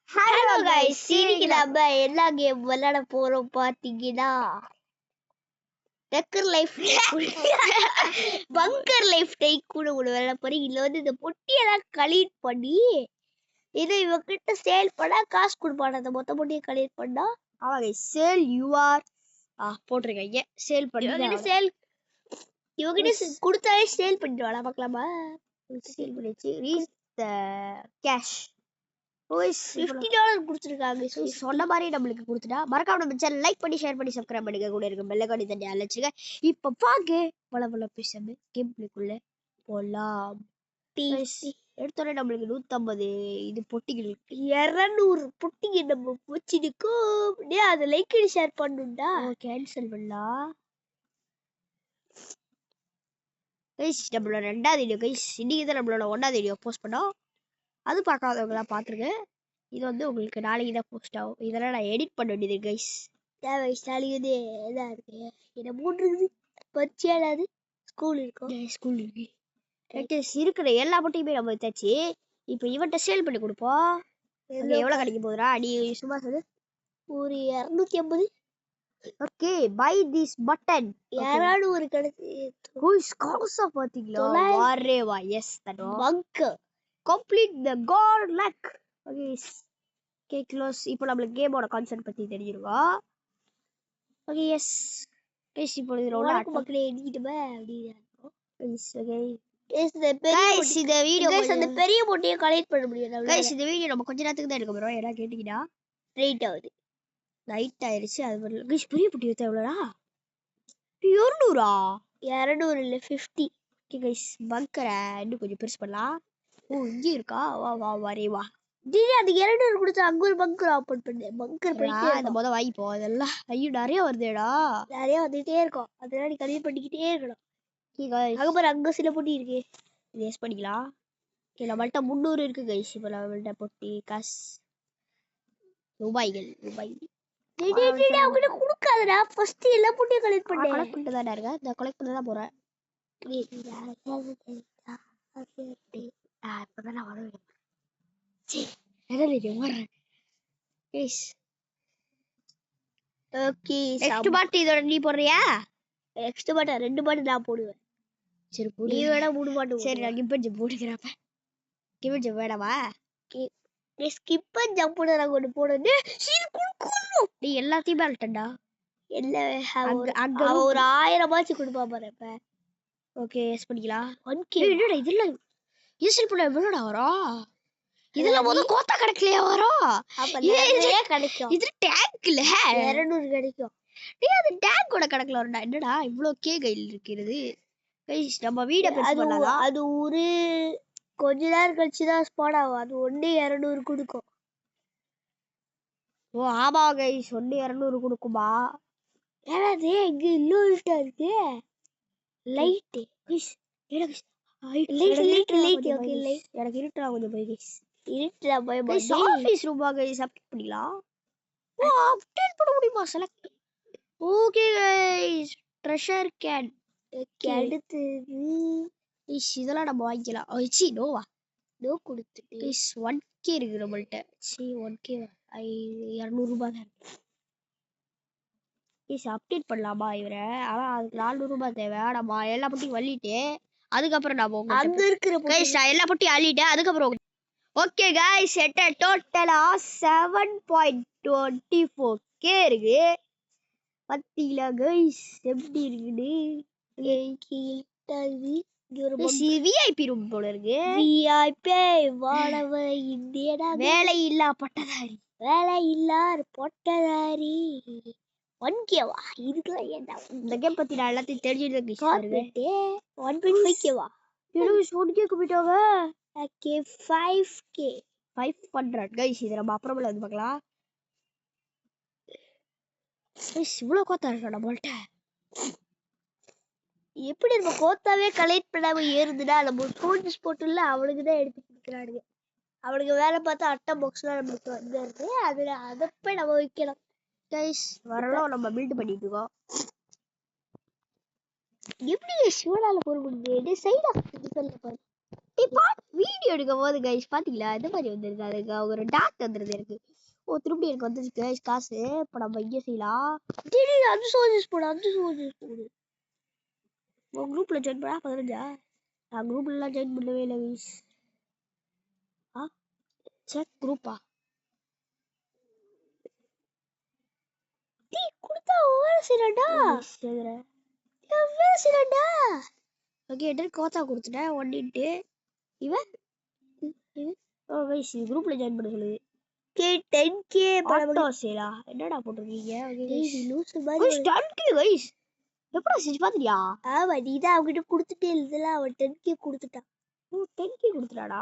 Hello guys, இன்னைக்கு நம்ம என்ன கேம் விளையாட போறோம் பாத்தீங்கன்னா டெக்கர் லைஃப் பங்கர் லைஃப் டைக் கூட விளையாட போறேன். இதுல வந்து இந்த பொட்டியெல்லாம் கலெக்ட் பண்ணி இதை இவங்கிட்ட சேல் பண்ணா காசு கொடுப்பான. அந்த மொத்த பொட்டியை கலெக்ட் பண்ணா ஆமாங்க சேல் யூஆர் போட்டிருக்கீங்க. சேல் பண்ணி சேல் இவங்கிட்ட கொடுத்தாலே சேல் பண்ணிடுவாடா. பார்க்கலாமா? சேல் பண்ணிச்சு. ரீச் த கேஷ் $50 கொடுத்துருக்காங்க. சொன்ன மாதிரி நம்மளுக்கு கொடுத்துட்டா மறக்காம நம்ம சேனல் லைக் பண்ணி ஷேர் பண்ணி சப்ஸ்கிரைப் பண்ணிக்க. கூட இருக்க பெல் ஐகானை தட்டி அழைச்சிங்க. இப்போ வாங்க பல பேசாம கேம் பிளேக்குள்ள போலாம். எடுத்தோடனே நம்மளுக்கு 150 இது பொட்டிகள் 200 பொட்டிங்க நம்ம வச்சிருக்கோம். அதை லைக் பண்ணி ஷேர் பண்ணுண்டா. கேன்சல் பண்ணலாம். கைஸ் நம்மளோட 2வது வீடியோ கைஸ் இன்னைக்கு தான் நம்மளோட 1வது வீடியோ போஸ்ட் பண்ணோம். அது பார்க்காதவங்களாம் பார்த்துருங்க. இது வந்து உங்களுக்கு நாளைக்கு தான் போஸ்ட் ஆகும். இதெல்லாம் நான் எடிட் பண்ண வேண்டியது கைஸ். நாளைக்கு வந்து இதாக இருக்கு. என்ன மூணு இருக்குது பரிச்சையாடாது. ஸ்கூல் இருக்கும். ஸ்கூல் இருக்கு. இருக்கிற எல்லா பொட்டியுமே நம்ம வச்சாச்சு. இப்போ இவன்ட்ட சேல் பண்ணி கொடுப்போம். எவ்வளோ கிடைக்க போகுதுடா? நீ சும்மா சொல்லு. ஒரு 250. Okay buy this button. யாராவது ஒரு கிடைச்சி காசா பாத்தீங்களா? வாரே வா. எஸ் தட்டோ பங்க் complete the god luck. Okay close. இப்போ நம்மளுக்கு கேமோட கான்செப்ட் பத்தி தெரிஞ்சிருக்கோம். ஓகே எஸ் கைஸ் இப்போ இது ரோட் மக்களே எடிக்கிட்டுமே அப்படியே கைஸ். ஓகே கைஸ் இந்த வீடியோ கைஸ் அந்த பெரிய பொட்டியை கலெக்ட் பண்ண முடியாது கைஸ். இந்த வீடியோ நம்ம கொஞ்ச நேரத்துக்கு தான் எடுக்க போறோம். ஏன்னா கேட்டிங்கன்னா ரைட் ஆகுது. நைட் ஆயிருச்சு. அது வரல கைஸ். பெரிய பொட்டி எடுத்தா எவ்வளோடா? 200 200 இல்ல 50. ஓகே கைஸ் பங்கரை இன்னும் கொஞ்சம் பெருசு பண்ணலாம். ஓ இங்கே இருக்கா? வா வா வரே வா. அது 200 கொடுத்து அங்க ஒரு பங்கர் ஓபன் பண்ணு. பங்கர் போயிட்டு அந்த முத வாங்கிப்போ. அதெல்லாம் ஐயோ நிறைய வருதேடா. நிறைய வந்துட்டே இருக்கும். அதெல்லாம் நீ கலெக்ட் பண்ணிக்கிட்டே இருக்கணும். அங்க பாரு அங்க சில பொட்டி இருக்கு. வேஸ்ட் பண்ணிக்கலாம். ஓகே நம்மள்ட்ட 300 இருக்கு கைஸ். இப்போ நம்மள்ட்ட பொட்டி காசு ரூபாய்கள். அவங்கிட்ட கொடுக்காதடா. ஃபர்ஸ்ட் எல்லா பொட்டியும் கலெக்ட் பண்ணு. கலெக்ட் பண்ணிட்டு தான் இருக்கேன். இந்த கலெக்ட் பண்ண தான் போறேன். இப்பதான் நான் வருவேன். ஓகே நெக்ஸ்ட் பாட்டு இதோட நீ போடுறியா? நெக்ஸ்ட் பாட்டு 2 பாட்டு நான் போடுவேன். சரி போடு. நீ வேணா 3 பாட்டு. சரி நான் கிப் அண்ட் ஜம்ப் போடுகிறப்ப. கிப் அண்ட் ஜம்ப் வேணாமா? நீ ஸ்கிப் அண்ட் ஜம்ப் நான் கொண்டு போடுது. நீ எல்லாத்தையும் அல்டண்டா. இல்ல அங்க ஒரு 1000 பாச்சு கொடுப்பா பாரு. இப்ப ஓகே எஸ் பண்ணிக்கலாம். 1k. என்னடா இதெல்லாம் ஈஸில் போட எவ்வளோடா வரும்? இதெல்லாம் போது கோத்தா கணக்குலயே வரும். இதே கிடைக்கும். இது டேங்க்ல 200 கிடைக்கும். நீ அது டேங்கோட கணக்குல வரும்டா. என்னடா இவ்ளோ கே கையில் இருக்கிறது கைஸ். நம்ம வீட பெருசு பண்ணலாம். அது ஒரு கொஞ்ச நேரம் கழிச்சு தான் ஸ்பாட் ஆகும். அது 200 கொடுக்கும். ஓ ஆமா கைஸ் 200 கொடுக்குமா? ஏன்னா அது இங்க இல்லூட்டா இருக்கு. Light guys. Light okay light. எனக்கு இருட்டா கொஞ்சம் போய் கைஸ். இருட்டா போய் கைஸ் ஆபீஸ் ரூமா கைஸ் அப்டேட் பண்ணிடலாம். ஓ அப்டேட் பண்ண முடியுமா? Select. Okay guys treasure can. அடுத்து இதெல்லாம் நம்ம வாங்கிக்கலாம். நோவா நோ கொடுத்துட்டு கைஸ் 1k இருக்கு நம்மள்ட்ட. 1k 200 ரூபாய் தான் இருக்கு. கைஸ் அப்டேட் பண்ணலாமா இவரை? ஆனா அதுக்கு 400 ரூபாய் தேவை. நம்ம எல்லா பொட்டியும் வள்ளிட்டு அதுக்கப்புறம் நான் அங்க இருக்கிற கைஸ் நான் எல்லா பொட்டியும் அள்ளிட்டேன். அதுக்கப்புறம் ஓகே கைஸ் எட்ட டோட்டலா 7.24k இருக்கு. பத்தில கைஸ் எப்படி இருக்குது? விஐபி ரூம் போல இருக்கு. விஐபி வாடவை இந்தியடா. வேலை இல்லா பட்டதாரி. வேலை இல்லா பொட்டதாரி. 1k வா? இதுக்குலாம் ஏன்டா இந்த கேம் பத்தி நான் எல்லாத்தையும் தெரிஞ்சுட்டு 1.5k வா? 1k போயிட்டாங்க. Okay 5k 500 guys. இது நம்ம அப்புறமேல வந்து பார்க்கலாம். இவ்வளோ கோத்தா இருக்கா நம்மள்ட்ட? எப்படி நம்ம கோத்தாவே கலெக்ட் பண்ணாம ஏறுதுன்னா நம்ம சோல்ஜர்ஸ் போட்டுல அவனுக்கு தான் எடுத்து கொடுக்குறானுங்க. அவனுக்கு வேலை பார்த்தா அட்டை பாக்ஸ்லாம் நம்மளுக்கு வந்துடுது. அதில் அதை போய் நம்ம வைக்கலாம். கைஸ் வரலாம் நம்ம பில்ட் பண்ணிட்டு இருக்கோம். எப்படி சிவனால போட முடியுது? சைடா டிஃபென்ட்ல பாரு. இப்போ வீடியோ எடுக்கும் போது கைஸ் பாத்தீங்களா இந்த மாதிரி வந்துருக்கு. அதுக்கு ஒரு டாட் வந்துருது எனக்கு. ஓ திருப்பி எனக்கு வந்துச்சு கைஸ் காசு. இப்போ நம்ம இங்கே செய்யலாம். அது சோல்ஜர்ஸ் போடு உன் குரூப்ல ஜாயின் பண்ணா 15. நான் குரூப்லாம் ஜாயின் பண்ணவே இல்லை கைஸ். செக் குரூப்பா டீ குடுத்தா வேலை செய்யறடா ஓகே எட்டு கோத்தா கொடுத்துட்டேன் 1 இன்ட்டு இவன் ஓ கைஸ் குரூப்ல ஜாயின் பண்ண சொல்லுது. கே 10k ஆட்டோ சேலா என்னடா போட்டுருக்கீங்க? டேய் லூசு மாதிரி கைஸ் 10k கைஸ் எப்படா செஞ்சு பாத்தியா? ஆமா நீதான் அவகிட்ட கொடுத்துட்டே இல்ல அவன் 10k கொடுத்துட்டான். 10k கொடுத்துட்டாடா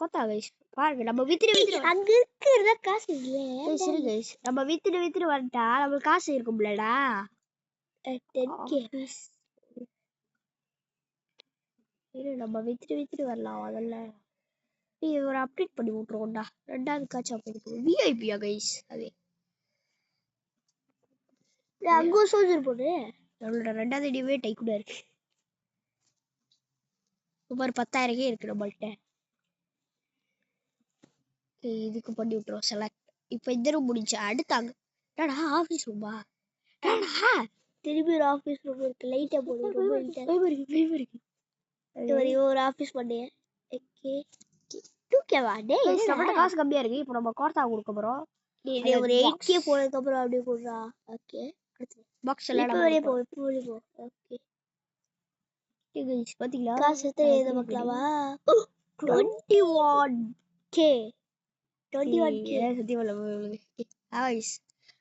Kota guys. பாருங்க நம்ம வித்துட்டு அங்க இருக்கிறதா காசு இல்ல சரி கைஸ் நம்ம வித்துட்டு வந்துட்டா நம்மளுக்கு காசு இருக்கும்லடா. 10k இரு நம்ம வித்துட்டு வரலாம். அதல்ல நீ ஒரு அப்டேட் பண்ணி விட்டுருவோம்டா. ரெண்டாவது காட்சி அப்டேட் விஐபியா கைஸ். அது அங்க சோல்ஜர் போடு. நம்மளோட ரெண்டாவது டிவே டைக்குடா இருக்கு. சுமார் 10,000 இருக்கு நம்மள்ட்ட. இதுக்கு பண்ணி விட்டுருவோம் செலக்ட். இப்போ இந்த ரூம் முடிஞ்சு அடுத்தாங்க ஆஃபீஸ் ரூமா திரும்பி ஒரு ஆபீஸ் ரூம் இருக்கு. லைட்டா போடு. ரொம்ப ஒரு ஆபீஸ் பண்ணு. ஓகே 2k வா டேய் நம்மட்ட காசு கம்மியா இருக்கு. இப்போ நம்ம கோர்த்தா கொடுக்க போறோம். டேய் ஒரு 8k போனதுக்கு அப்புறம் அப்படியே போடுறா. ஓகே பாக்ஸ் எல்லாம் இப்போ வெளிய போ. ஓகே கைஸ் பாத்தீங்களா காசு எத்தனை எழுத பார்க்கலாமா? 21k 21k சத்தியமல்ல கைஸ்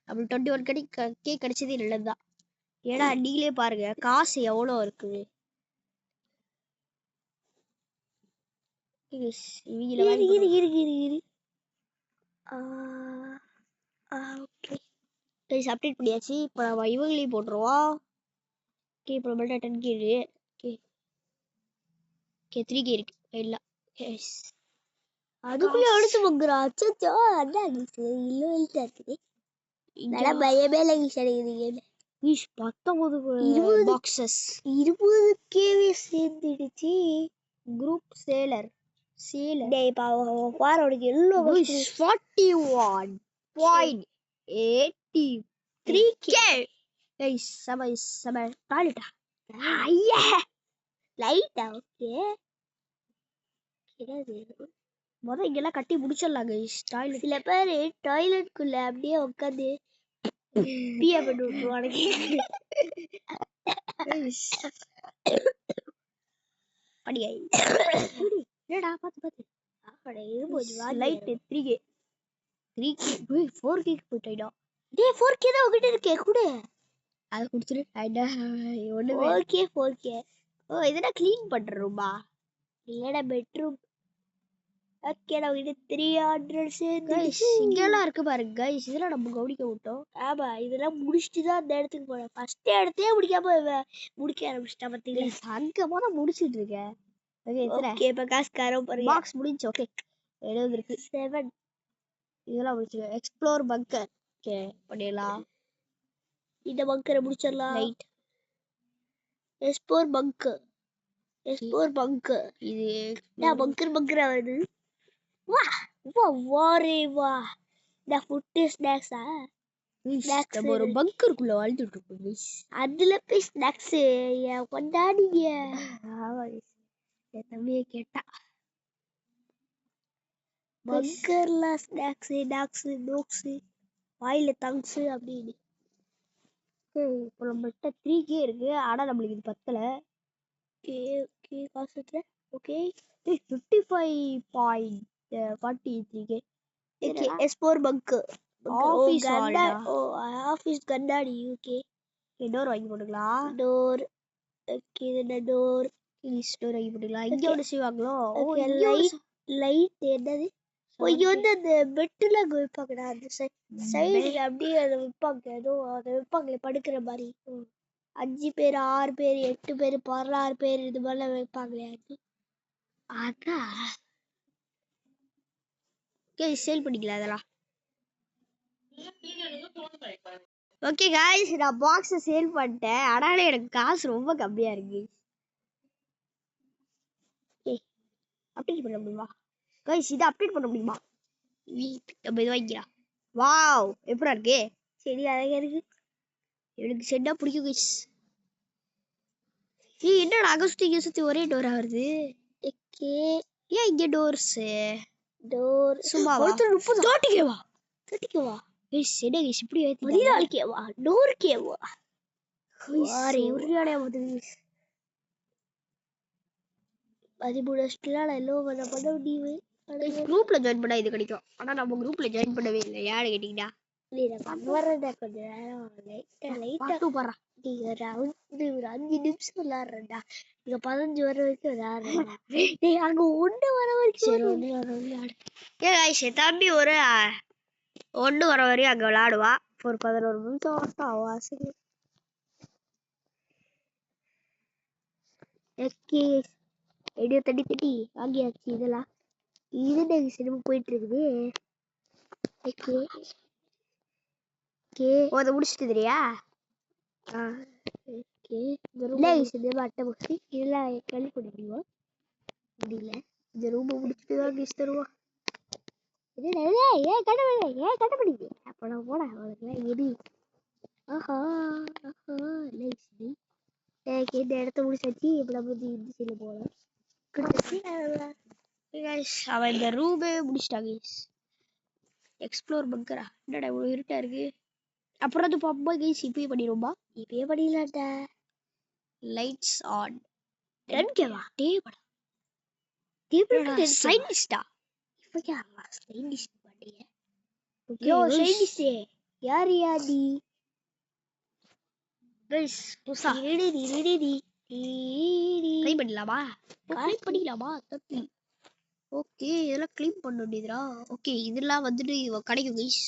நம்ம 21k கிடைச்சதே நல்லதுதான். ஏன்னா நீங்களே பாருங்க காசு எவ்வளோ இருக்குது. அப்டேட் பண்ணியாச்சு. இப்போ நம்ம இவங்களையும் போட்டுருவோம். ஓகே இப்போ நம்மள்ட்ட 10k இருக்கு. ஓகே 3k இருக்கு இல்ல அதுக்குள்ள எடுத்து போங்கறா. அச்சச்சோ அண்ணா இல்ல இருக்குது. நல்லா பயமே இல்லை எனக்கு. 19 பாக்ஸஸ் 20k சேர்ந்துடுச்சு. குரூப் சேலர் டேய் பாரு உனக்கு எல்லோ 41.83k கைஸ். சம டாய்லெட்டா ஐயா லைட்டா ஓகே முத இங்கெல்லாம் கட்டி முடிச்சிடலாம் கைஸ். டாய்லெட் சில பேர் டாய்லெட்குள்ள அப்படியே உட்காந்து பிய பண்ணி விட்டுருவானுங்க. என்னடா பாத்து லைட் 3k 4k போயிட்டா. டேய் 4k தான் உங்ககிட்ட இருக்கே கூட. அத குடுத்துரு. ஒண்ணு 4k ஓ இதெல்லாம் க்ளீன் பண்றோமா? இல்லடா பெட்ரூம். ஓகே நான் உங்ககிட்ட 300 சேர்ந்துடுச்சு. இங்கெல்லாம் இருக்கு பாருங்க கைஸ். இதெல்லாம் நம்ம கவனிக்க விட்டோம். ஆமா இதெல்லாம் முடிச்சுட்டு தான் அந்த இடத்துக்கு போனேன். ஃபர்ஸ்ட் இடத்தையே முடிக்க ஆரம்பிச்சிட்டா பாத்தீங்களா? அங்க போனா முடிச்சிட்டு இருக்கேன். ஓகே இப்ப காசு காரம் பாருங்க. பாக்ஸ் முடிஞ்சு. ஓகே 70 இருக்கு. 7 இதெல்லாம் முடிச்சு எக்ஸ்ப்ளோர் பங்கர். ஓகே பண்ணிடலாம். இந்த பங்கரை முடிச்சிடலாம். ரைட் எக்ஸ்ப்ளோர் பங்கர் இது நான் பங்கர் வருது. வா வா இந்த ஃபுட் ஸ்நாக்ஸா? நம்ம ஒரு பங்கருக்குள்ள வாழ்ந்துட்டு இருக்கோம். அதுல போய் ஸ்நாக்ஸ் கொண்டாடிங்க. என் தம்பியை கேட்டா பங்கர்ல ஸ்நாக்ஸ் நோக்ஸ் வாயில தங்ஸ் அப்படின்னு. இப்போ நம்மகிட்ட 3k இருக்கு. ஆனா நம்மளுக்கு இது பத்தல. ஓகே காசு எத்தனை? Okay 55.43k. ஓகே எஸ்போர் பங்கர் ஆபீஸ் ஆபீஸ் கண்ணாடி. ஓகே டோர் வாங்கி போட்டுக்கலாம். டோர் ஓகே இந்த டோர் டோர் வாங்கி போட்டுக்கலாம். இங்க ஒன்று செய்வாங்களோ? லைட் என்னது? இங்க வந்து அந்த பெட்டுல அங்க வைப்பாங்கடா. அந்த சைடுல அப்படியே அதை வைப்பாங்க. ஏதோ அதை வைப்பாங்களே படுக்கிற மாதிரி. 5 பேர் 6 பேர் 8 பேர் 16 பேர் இது மாதிரிலாம் வைப்பாங்களே அது. அதான் சேல் பண்ணிக்கலாம் அதெல்லாம். ஓகே गाइस நான் பாக்ஸ் சேல் பண்ணிட்டேன். ஆனாலும் எனக்கு காசு ரொம்ப கம்மியா இருக்கு. அப்டேட் பண்ண முடியுமா கைஸ்? இதை அப்டேட் பண்ண முடியுமா? நம்ம இது வாங்கிக்கலாம். வாவ், எப்படா இருக்கு? சரி அழகா இருக்கு. எனக்கு செட்டா பிடிக்கும் கைஸ். என்னடா அங்க சுத்தி ஒரே டோரா வருது? ஓகே ஏன் இங்க டோர்ஸ்? டோர் சும்மாவா? ஒருத்தர் 30 30K-வா? கைஸ் என்ன கைஸ் இப்படி ஏத்திட்டாங்க? 14K-வா 100K-வா? வாரே உரியாடே போகுது. 13 வருஷத்துல எல்லாம் பண்ண முடியுது. குரூப்ல ஜாயின் பண்ணா இது கிடைக்கும். ஆனா நம்ம குரூப்ல ஜாயின் பண்ணவே இல்லை. யாரு கேட்டீங்கன்னா வர்றதா கொஞ்சம் நேரம் லைட்டா பாரு. நீங்க ஒரு 5 நிமிஷம் விளையாடுறா. நீங்க 15 வர வரைக்கும் விளையாடுறா. நீ அங்க 1 வர வரைக்கும் தம்பி ஒரு 1 வர வரையும் அங்க விளையாடுவா. ஒரு 11 நிமிஷம் வரட்டும். அவ ஆசை. எடியோ தட்டி வாங்கியாச்சு. இதெல்லாம் இது சினிமா போயிட்டு இருக்குது. அதை முடிச்சுட்டு தெரியா? அட்டை முடிச்சு இதெல்லாம் கல்வி பண்ண முடியுமா? முடியல. இந்த ரூபா முடிச்சுட்டு தான் கீஸ் தருவான். ஏன் கண்டுபிடிக்கு அப்ப நான் போட அவளுக்குலாம் எது. இந்த இடத்த முடிச்சாச்சு. இப்ப நம்ம இந்த சைட்ல போகலாம். அவன் இந்த ரூபே முடிச்சிட்டாங்க. எக்ஸ்ப்ளோர் பங்கரா என்னடா இவ்வளவு இருட்டா இருக்கு. அப்புறம் அது பாப்பா கைஸ் இப்பயே பண்ணிடுவோம்பா. இப்பயே பண்ணிடலாம்டா. Lights on. 10K-வா? டேபடா சைனிஸ்டா. இப்ப யாரா சைனிஸ்ட் பண்றீங்க? யோ சைனிஸ்ட் யார் யாடி? கைஸ் புசா ட்ரை பண்ணலாமா? தப்பி. ஓகே இதெல்லாம் க்ளீன் பண்ண வேண்டியதுடா. ஓகே இதெல்லாம் வந்துட்டு கிடைக்கும் கைஸ்.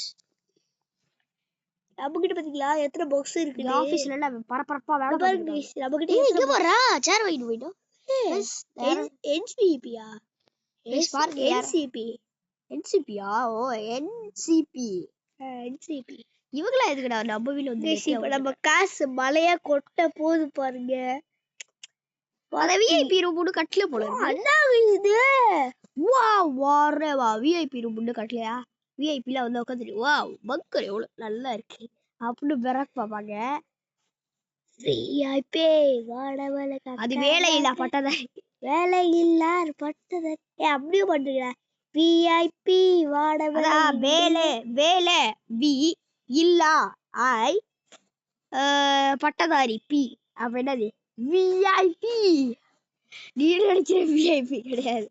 நம்ம கிட்ட பாத்தீங்களா எத்தனை பாக்ஸ் இருக்கு? ஆபீஸ்ல எல்லாம் பரபரப்பா வேலை பாருங்க. நம்ம கிட்ட இங்க வரா சேர் வாங்கிட்டு போய்டோம். NCP-யா? பாருங்க NCP-யா? ஓ NCP. இவங்களா எதுக்குடா நம்ம வீட்ல வந்து இப்ப நம்ம காசு மலையா கொட்ட போது பாருங்க. அத VIP ரூம் போட்டு கட்டல போல இருக்கு. அதான் இது. வா VIP ரூம் போட்டு கட்டலையா? VIP-ல வந்து உட்கார்ந்து வாவ் பங்கர் எவ்வளவு நல்லா இருக்கு அப்படின்னு பெராக் பாப்பாங்க. VIP வாடவல அது வேலை இல்ல பட்டதை. வேலை இல்ல பட்டதை. அப்படியே பண்றீங்க. VIP வாடவல வேலை V இல்ல I பட்டதாரி P. அப்ப என்னது? VIP. நீ நினைச்ச VIP கிடையாது.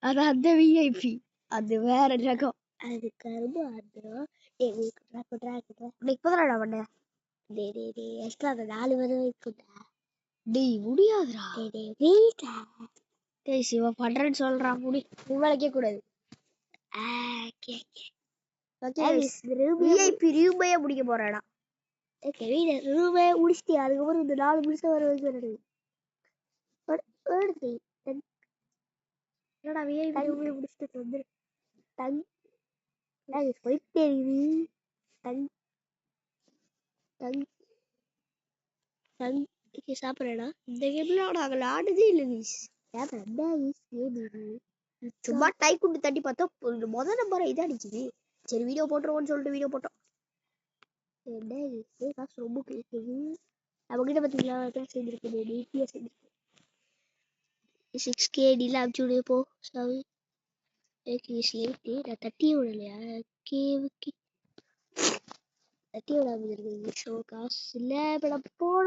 அது அந்த VIP. அது வேற ரகம். அது கரும்பு ஆடுறோம். இப்பதான் பண்ண எக்ஸ்ட்ரா 4 வரை வைக்கும்டா. டேய் முடியாதுடா. டேய் சிவா பண்றேன்னு சொல்றான். உங்களுக்கே கூடாது. VIP ரூபையே முடிக்க போறேடா. ரூபே முடிச்சிட்டு அதுக்கப்புறம் இந்த 4 நிமிஷம் வர வைக்கிறேன். என்னடா VIP ரூபே முடிச்சிட்டு வந்துரு. போயிட்டே சாப்பிடறா. இந்த கேம்ல நாங்க விளையாடுதே இல்லை. சும்மா டை குண்டு தட்டி பார்த்தா முதல் நம்பர் இதை அடிக்குது. சரி வீடியோ போட்டுருவோம்னு சொல்லிட்டு வீடியோ போட்டோம். காசு ரொம்ப கிடைக்குது. நம்ம கிட்ட பாத்தீங்களா செஞ்சிருக்குது. நீட்டியா செஞ்சிருக்கு. 6K டீல அடிச்சு விடு போ. சாவி நான் தட்டி விடலையா? ஓகே தட்டி விடாம இருக்குது. ஸோ காசு இல்லை. இப்போ நான் போன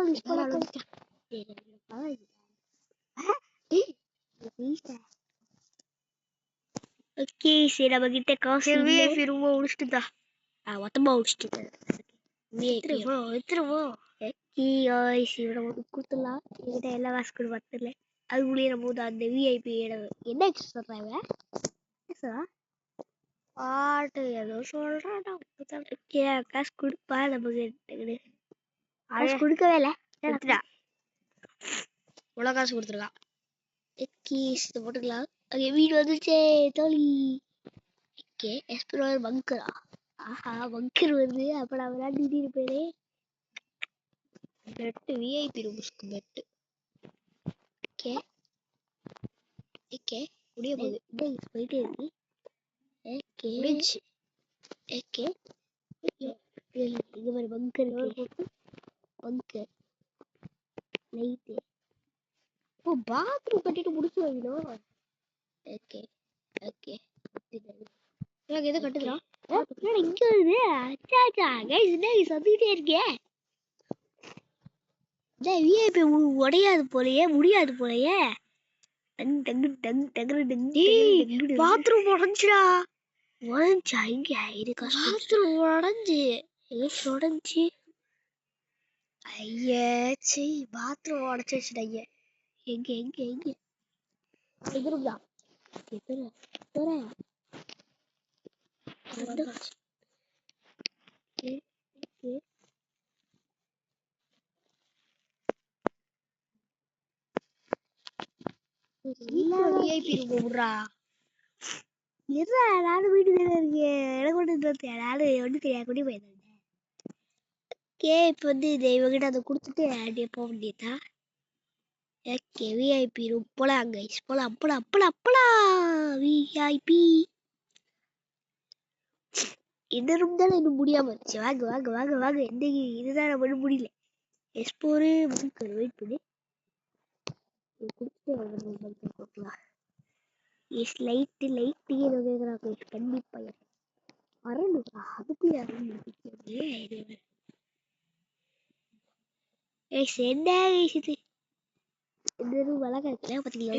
ஓகே சரி நம்ம கிட்ட காசு VIP ரூபா முடிச்சுட்டுதா. மொத்தமா முடிச்சுட்டு கொடுத்துடலாம். என்கிட்ட எல்லா காசு கூட பத்தல. அது முடியிற போது அந்த VIP என்ன சொல்றாங்க பாட்டு ஏதோ சொல்றான். காசு கொடுப்பா நமக்கு கொடுக்கவே இல்லை. இவ்வளவு காசு கொடுத்துருக்கான். போட்டுக்கலாம். வீடு வந்துச்சே தோழி. எக்ஸ்ப்ளோர் பங்கரா. ஆஹா பங்கர் வருது. அப்ப நான் விளையாண்டு இருப்பேனே. பெட்டு VIP ரூம்ஸ்க்கு பெட்டு. ஓகே முடிய போகுது. போயிட்டே இருக்கு. ஓகே ஓகே இங்க ஒரு பங்கர் இருக்கு. பங்கர் லைட். ஓ பாத்ரூம் கட்டிட்டு முடிச்சு வைக்கணும். ஓகே ஓகே எனக்கு எது கட்டுதுடா? இங்க வருது. அச்சா கைஸ் என்ன சந்திக்கிட்டே இருக்கே. விஐபி உடையாது போலயே, முடியாது போலயே. பாத்ரூம் உடஞ்சுடா. உடஞ்சா? இங்க இது பாத்ரூம் உடஞ்சு உடஞ்சி. ஐயே சீ பாத்ரூம் உடச்சு வச்சுட்டா. ஐயா எங்க எங்க எங்க எதிர்தா விஐபி ரூம் விடுறா. நானும் வீட்டுல இருக்கேன். எனக்கு ஒண்ணு நானும் ஒண்ணு தெரியாது கூட்டி போயிருந்தேன். இப்ப வந்து இவங்கிட்ட அதை கொடுத்துட்டு அப்படியே போக வேண்டியதா. ஓகே விஐபி ரூம் போலாம் கைஸ். போலாம் போலாம் போலாம் போலாம். விஐபி இந்த ரூம் தானே இன்னும் முடியாம இருந்துச்சு. வாங்க வாங்க வாங்க வாங்க. எந்த இதுதான் நம்ம முடியல. எஸ்போரு பங்கர் வெயிட் பண்ணி கொடுத்துட்டு போக்கலாம். எஸ் லைட்டு லைட்டு ஏதோ கேட்குறாங்க. கண்டிப்பா வரணும்டா. அதுக்குள்ள என்ன இது? இந்த ரூம் அழகா இருக்குல்ல பாத்தீங்களா?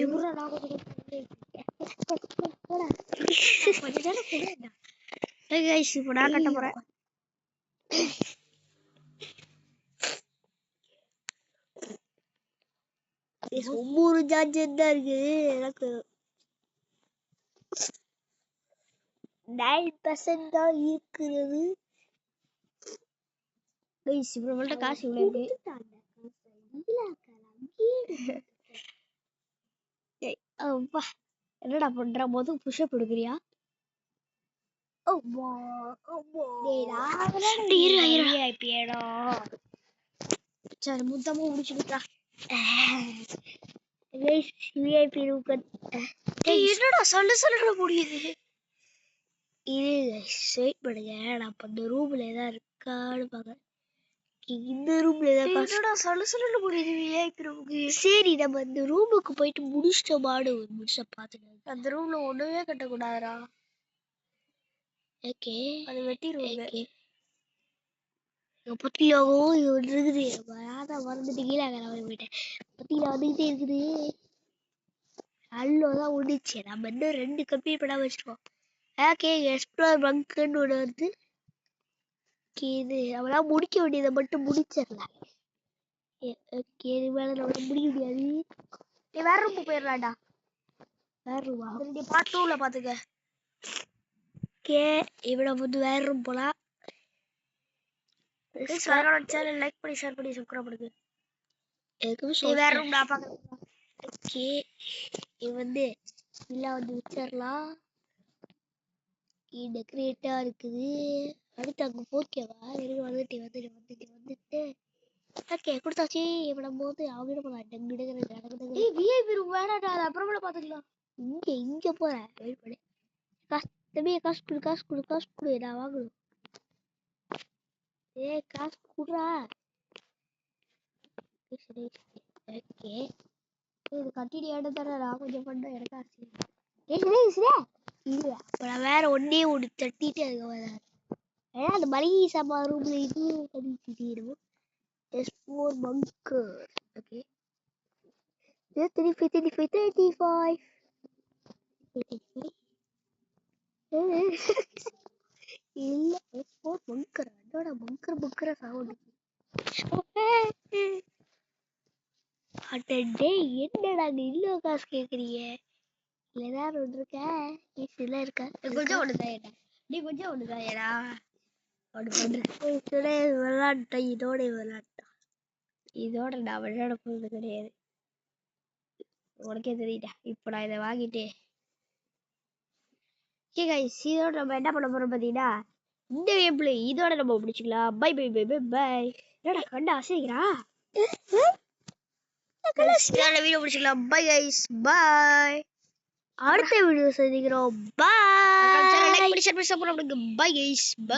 இப்போ நான் கட்ட போறேன். ஒவ்வொரு சார்ஜர் தான் இருக்கு. எனக்கு 9% தான் இருக்கிறது. இவ்வளவு காசு இவ்வளவு இருக்கு. என்னடா பண்ற? போது புஷ்அப் எடுக்கிறியா? சரி முத்தமா முடிச்சுட்டா. என்னடா சொல்ல சொல்ல முடியுது. இது வெயிட் பண்ணுங்க. நான் இப்ப இந்த ரூம்ல ஏதாவது இருக்கான்னு பாக்க. இந்த ரூம்ல ஏதாவது சொல்ல சொல்ல முடியுது. விஐபி ரூமுக்கு. சரி நம்ம இந்த ரூமுக்கு போயிட்டு முடிச்சிட்டோமான்னு ஒரு நிமிஷம் பாத்துங்க. அந்த ரூம்ல ஒண்ணுமே கட்டக்கூடாதுடா. ஓகே அது வெட்டிடுவாங்க. பத்திலாவும் இது ஒன்று இருக்குது. மறந்துட்டு கீழே போயிட்டேன். பத்தியில வந்துகிட்டே இருக்குது. அல்லோதான் ஒடிச்சு. நம்ம இன்னும் 2 கம்ப்ளீட் பண்ணாம வச்சிருக்கோம். ஓகே எக்ஸ்ப்ளோர் பங்க்னு ஒன்று வருது. இது நம்மளால முடிக்க வேண்டியதை மட்டும் முடிச்சிடலாம். ஓகே இது மேலே நம்மளால முடிக்க முடியாது. நீ வேற ரூம் போயிடலாம்டா. வேற ரூமா? நீ பார்ட் 2ல பாத்துக்க. ஓகே இவ்வளோ வந்து வேற ரூம் போலாம். சேனல் லைக் பண்ணி ஷேர் பண்ணி சப்ஸ்கிரைப் பண்ணுங்க. நீ வேற ரூம் நான் பார்க்கறேன். ஓகே இது வந்து எல்லாம் வந்து வச்சிடலாம். டெக்கரேட்டா இருக்குது. அடுத்து அங்கே ஓகேவா? வந்துட்டு ஓகே கொடுத்தாச்சு. இவ்வளவு போது அவங்க போலாம். விஐபி ரூம் வேணாடா. அது அப்புறமா பாத்துக்கலாம். இங்க போறேன். வெயிட் பண்ணு. தம்பி காசு கொடு காசு கொடு காசு கொடு. நான் வாங்கணும். காசு கொடுறா. ஓகே இது கட்டிட்டு ஏட தர நான் கொஞ்சம் பண்ண எனக்கு ஆசை. இல்ல அப்ப நான் வேற ஒன்னே ஒன்று தட்டிட்டு அதுக்கு ஏன்னா அந்த மளிகை சாமான் ரூம்ல இது தட்டிட்டு S4 bunker. Okay. 35 இல்ல S4 bunker. அதோட bunker சவுண்ட். அடடே என்னடா நீ இவ்வளோ காசு கேக்குறீங்க? ஏதாவது ஒன்று இருக்கா? இதெல்லாம் இருக்கா? கொஞ்சம் ஒண்ணுதான். நீ கொஞ்சம் ஒண்ணுதான். ஒன்று பண்றேன். விளையாட்டேன். இதோட நான் விளையாட போறது கிடையாது. உனக்கே தெரியுதா. இப்ப நான் இதை வாங்கிட்டு இதோட நம்ம என்ன பண்ண போறோம் பாத்தீங்கன்னா, இந்த கேம்ல இதோட நம்ம முடிச்சுக்கலாம். Bye bye bye bye bye. என்னடா கண்டு அசைக்கிறா? வீடியோ முடிச்சுக்கலாம். Bye guys bye. அடுத்த வீடியோ சந்திக்கிறோம். Like bye. பண்ணி ஷேர் பண்ணி சப்ஸ்கிரைப் பண்ணுங்க. Bye guys. பை.